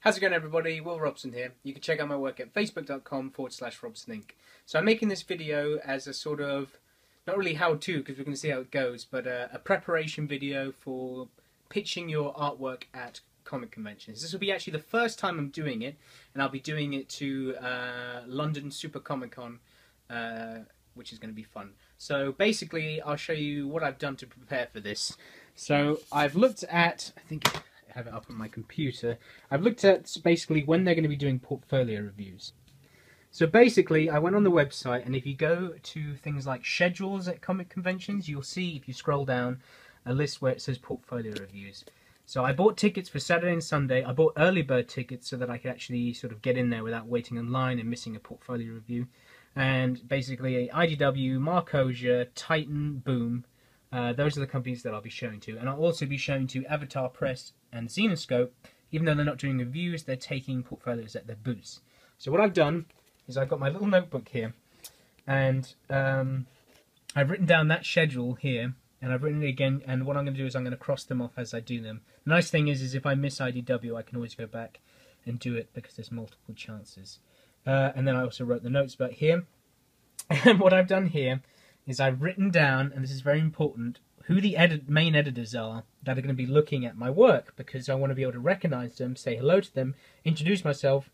How's it going, everybody? Will Robson here. You can check out my work at facebook.com/RobsonInc. So I'm making this video as a sort of, not really how-to because we're going to see how it goes, but a preparation video for pitching your artwork at comic conventions. This will be actually the first time I'm doing it, and I'll be doing it to London Super Comicon, which is going to be fun. So basically, I'll show you what I've done to prepare for this. So I've looked at, I think I have it up on my computer, I've looked at basically when they're going to be doing portfolio reviews. So basically, I went on the website, and if you go to things like schedules at comic conventions, you'll see, if you scroll down, a list where it says portfolio reviews. So I bought tickets for Saturday and Sunday. I bought early bird tickets so that I could actually sort of get in there without waiting in line and missing a portfolio review. And basically, IDW, Markosia, Titan, Boom, those are the companies that I'll be showing to. And I'll also be showing to Avatar Press and Zenescope. Even though they're not doing reviews, they're taking portfolios at their booths. So what I've done is I've got my little notebook here, and I've written down that schedule here, and I've written it again, and what I'm going to do is I'm going to cross them off as I do them. The nice thing is if I miss IDW, I can always go back and do it because there's multiple chances. And then I also wrote the notes about here. And what I've done here is I've written down, and this is very important, who the main editors are that are going to be looking at my work, because I want to be able to recognize them, say hello to them, introduce myself,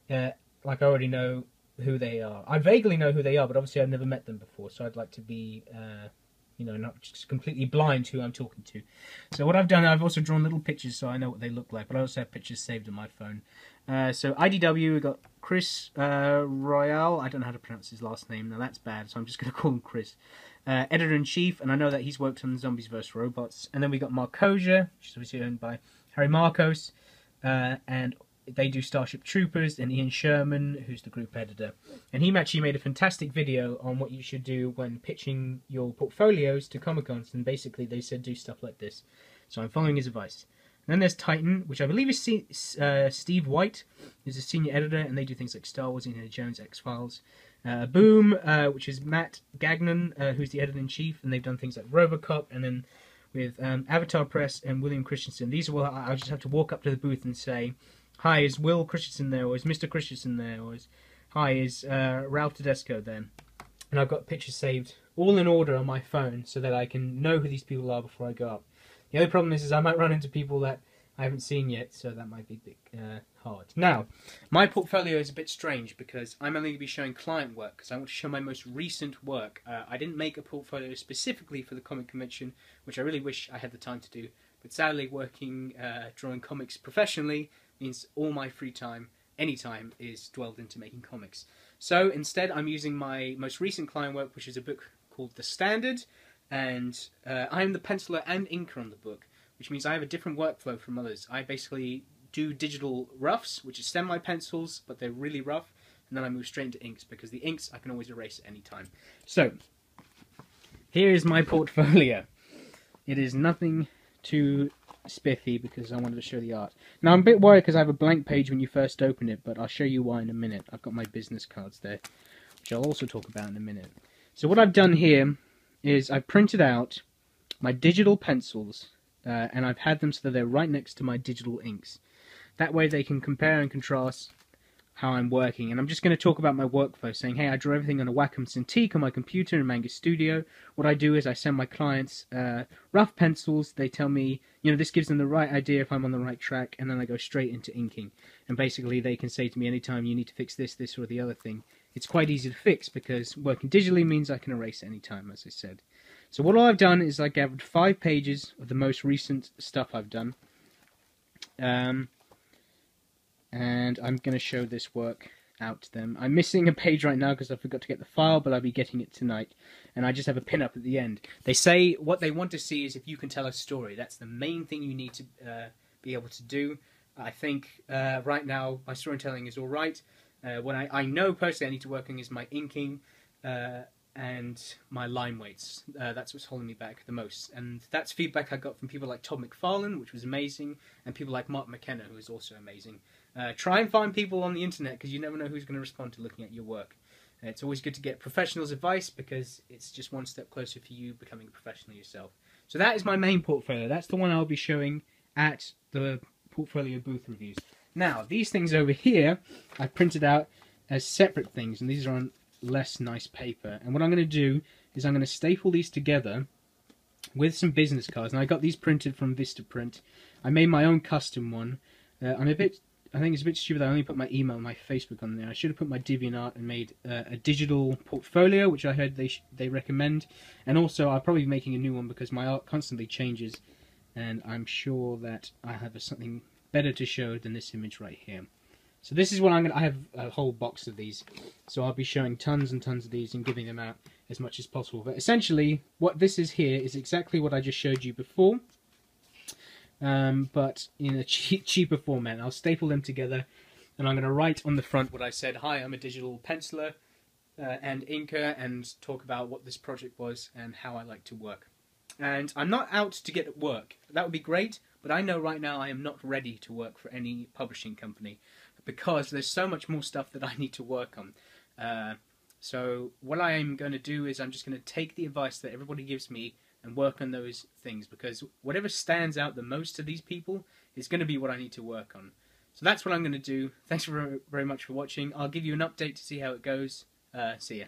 like I already know who they are. I vaguely know who they are, but obviously I've never met them before, so I'd like to be, you know, not just completely blind to who I'm talking to. So what I've done, I've also drawn little pictures so I know what they look like, but I also have pictures saved on my phone. So IDW, we've got Chris Royale. I don't know how to pronounce his last name. Now that's bad, so I'm just going to call him Chris. Editor-in-Chief, and I know that he's worked on Zombies vs. Robots. And then we got Markosia, which is obviously owned by Harry Marcos, and they do Starship Troopers, and Ian Sherman, who's the group editor. And he actually made a fantastic video on what you should do when pitching your portfolios to Comic-Cons, and basically they said do stuff like this. So I'm following his advice. And then there's Titan, which I believe is Steve White, who's a senior editor, and they do things like Star Wars, Indiana Jones, X-Files. Boom, which is Matt Gagnon, who's the editor-in-chief, and they've done things like Robocop, and then with Avatar Press and William Christensen. These are all I just have to walk up to the booth and say, hi, is Will Christensen there, or is Mr. Christensen there, or hi, is Ralph Tedesco there? And I've got pictures saved all in order on my phone so that I can know who these people are before I go up. The other problem is I might run into people that I haven't seen yet, so that might be a bit hard. Now, my portfolio is a bit strange because I'm only going to be showing client work because I want to show my most recent work. I didn't make a portfolio specifically for the comic convention, which I really wish I had the time to do, but sadly working drawing comics professionally means all my free time, anytime, is dwelled into making comics. So instead I'm using my most recent client work, which is a book called The Standard, and I'm the penciler and inker on the book, which means I have a different workflow from others. I basically do digital roughs, which is semi-pencils, but they're really rough, and then I move straight into inks, because the inks I can always erase at any time. So, here is my portfolio. It is nothing too spiffy because I wanted to show the art. Now I'm a bit worried because I have a blank page when you first open it, but I'll show you why in a minute. I've got my business cards there, which I'll also talk about in a minute. So what I've done here is I've printed out my digital pencils, and I've had them so that they're right next to my digital inks. That way they can compare and contrast how I'm working. And I'm just going to talk about my workflow, saying, hey, I draw everything on a Wacom Cintiq on my computer in Manga Studio. What I do is I send my clients rough pencils. They tell me, you know, this gives them the right idea if I'm on the right track, and then I go straight into inking. And basically they can say to me anytime you need to fix this, this, or the other thing. It's quite easy to fix because working digitally means I can erase any time, as I said. So what I've done is I gathered 5 pages of the most recent stuff I've done. And I'm going to show this work out to them. I'm missing a page right now because I forgot to get the file, but I'll be getting it tonight. And I just have a pin-up at the end. They say what they want to see is if you can tell a story. That's the main thing you need to be able to do. I think right now my storytelling is all right. What I know personally I need to work on is my inking and my line weights. That's what's holding me back the most. And that's feedback I got from people like Todd McFarlane, which was amazing, and people like Mark McKenna, who is also amazing. Try and find people on the internet because you never know who's going to respond to looking at your work. It's always good to get professionals' advice because it's just one step closer for you becoming a professional yourself. So that is my main portfolio. That's the one I'll be showing at the portfolio booth reviews. Now, these things over here, I printed out as separate things, and these are on less nice paper. And what I'm going to do is I'm going to staple these together with some business cards. And I got these printed from Vistaprint. I made my own custom one. I think it's a bit stupid that I only put my email and my Facebook on there. I should have put my DeviantArt and made a digital portfolio, which I heard they recommend. And also, I'll probably be making a new one because my art constantly changes. And I'm sure that I have something better to show than this image right here. So this is what I have a whole box of these. So I'll be showing tons and tons of these and giving them out as much as possible. But essentially, what this is here is exactly what I just showed you before. But in a cheaper format. I'll staple them together, and I'm going to write on the front what I said. Hi, I'm a digital penciler and inker, and talk about what this project was and how I like to work. And I'm not out to get work. That would be great, but I know right now I am not ready to work for any publishing company because there's so much more stuff that I need to work on. So what I'm going to do is I'm just going to take the advice that everybody gives me and work on those things, because whatever stands out the most to these people is going to be what I need to work on. So that's what I'm going to do. Thanks very much for watching. I'll give you an update to see how it goes. See ya.